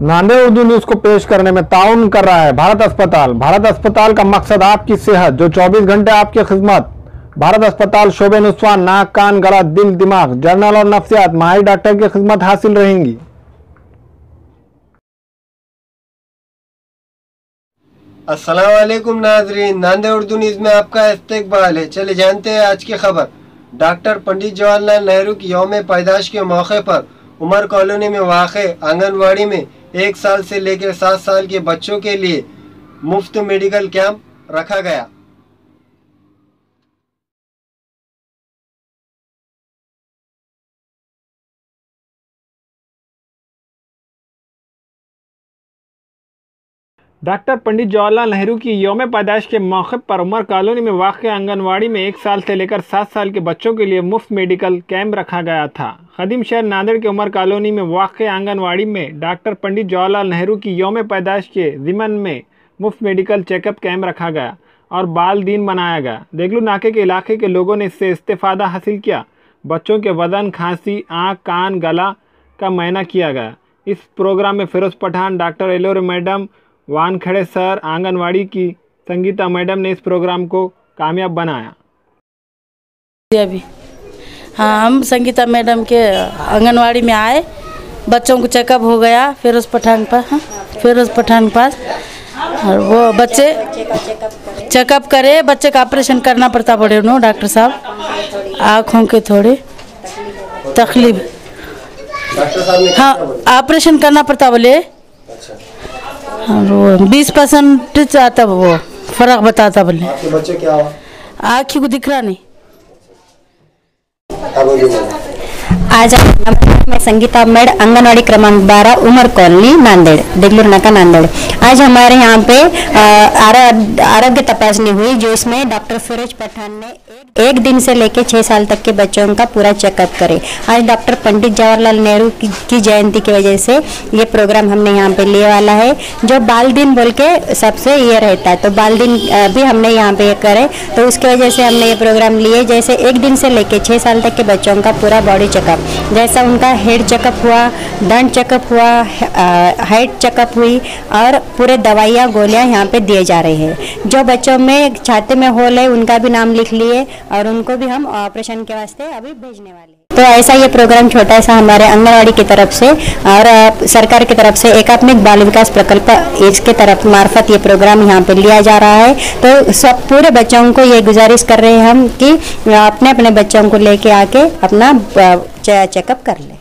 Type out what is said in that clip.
Nanded Urdu news को पेश करने में ताउन कर रहा है भारत अस्पताल। भारत अस्पताल का मकसद आपकी सेहत, जो 24 घंटे आपकी खिदमत। भारत अस्पताल शोबे नुस्वान, नाक, कान, गला, दिल, दिमाग, जर्नल और नफ्सियात माहिर डॉक्टर की खिदमत हासिल रहेंगी। अस्सलाम वालेकुम नाजरीन, नांदेड़ उर्दू न्यूज में आपका इस्तकबाल है। चले जानते हैं आज की खबर। डॉक्टर पंडित जवाहरलाल नेहरू की यौम पैदाइश के मौके पर उमर कॉलोनी में वाक़े आंगनवाड़ी में 1 साल से लेकर 7 साल के बच्चों के लिए मुफ्त मेडिकल कैंप रखा गया। डॉक्टर पंडित जवाहरलाल नेहरू की यौम पैदाइश के मौके पर उमर कॉलोनी में वाक़ आंगनवाड़ी में 1 साल से लेकर 7 साल के बच्चों के लिए मुफ्त मेडिकल कैंप रखा गया था। खदीम शहर नांदेड़ के उमर कॉलोनी में वाक़ आंगनवाड़ी में डॉक्टर पंडित जवाहरलाल नेहरू की यौम पैदाइश के ज़िमन में मुफ्त मेडिकल चेकअप कैंप रखा गया और बाल दिन मनाया गया। देगलू नाके के इलाके के लोगों ने इससे इस्तेफ़ादा हासिल किया। बच्चों के वज़न, खांसी, आँख, कान, गला का मुआयना किया गया। इस प्रोग्राम में Firoz Pathan, doctor Elore madam, Wankhede sir, anganwadi की संगीता मैडम ने इस प्रोग्राम को कामयाब बनाया। अभी हाँ, हम संगीता मैडम के आंगनवाड़ी में आए, बच्चों को चेकअप हो गया फिरोज़ पठान पर। हाँ, फिरोज़ पठान के पास, और वो बच्चे चेकअप करे। बच्चे का ऑपरेशन करना पड़ता पड़े उन्होंने, डॉक्टर साहब आँखों के थोड़ी तकलीफ। हाँ, ऑपरेशन करना पड़ता बोले। वो 20% आता, वो फर्क बताता बोले। आपके बच्चे क्या हुआ? आँखी को दिख रहा नहीं। आज मैं संगीता मेड, आंगनवाड़ी क्रमांक 12, उमर कॉलोनी, नांदेड़, देगलूर नाका, नांदेड़। आज हमारे यहाँ पे आरोग्य तपासनी हुई, जो इसमें डॉक्टर फिरोज पठान ने 1 दिन से लेकर 6 साल तक के बच्चों का पूरा चेकअप करे। आज डॉक्टर पंडित जवाहरलाल नेहरू की जयंती की वजह से ये प्रोग्राम हमने यहाँ पे लिए वाला है। जो बाल दिन बोल के सबसे ये रहता है, तो बाल दिन भी हमने यहाँ पे करे, तो उसकी वजह से हमने ये प्रोग्राम लिए। जैसे 1 दिन से लेकर 6 साल तक के बच्चों का पूरा बॉडी चेकअप, जैसा उनका हेड चेकअप हुआ, दंड चेकअप हुआ, हाइट चेकअप हुई, और पूरे दवाइयाँ गोलियाँ यहाँ पे दिए जा रहे हैं। जो बच्चों में छाती में होल है उनका भी नाम लिख लिए, और उनको भी हम ऑपरेशन के वास्ते अभी भेजने वाले हैं। तो ऐसा ये प्रोग्राम छोटा सा हमारे आंगनवाड़ी की तरफ से और सरकार की तरफ से एकात्मिक बाल विकास प्रकल्प, इसके तरफ मार्फत ये प्रोग्राम यहाँ पे लिया जा रहा है। तो सब पूरे बच्चों को ये गुजारिश कर रहे हैं हम कि अपने अपने बच्चों को लेके आके अपना चेकअप कर लें।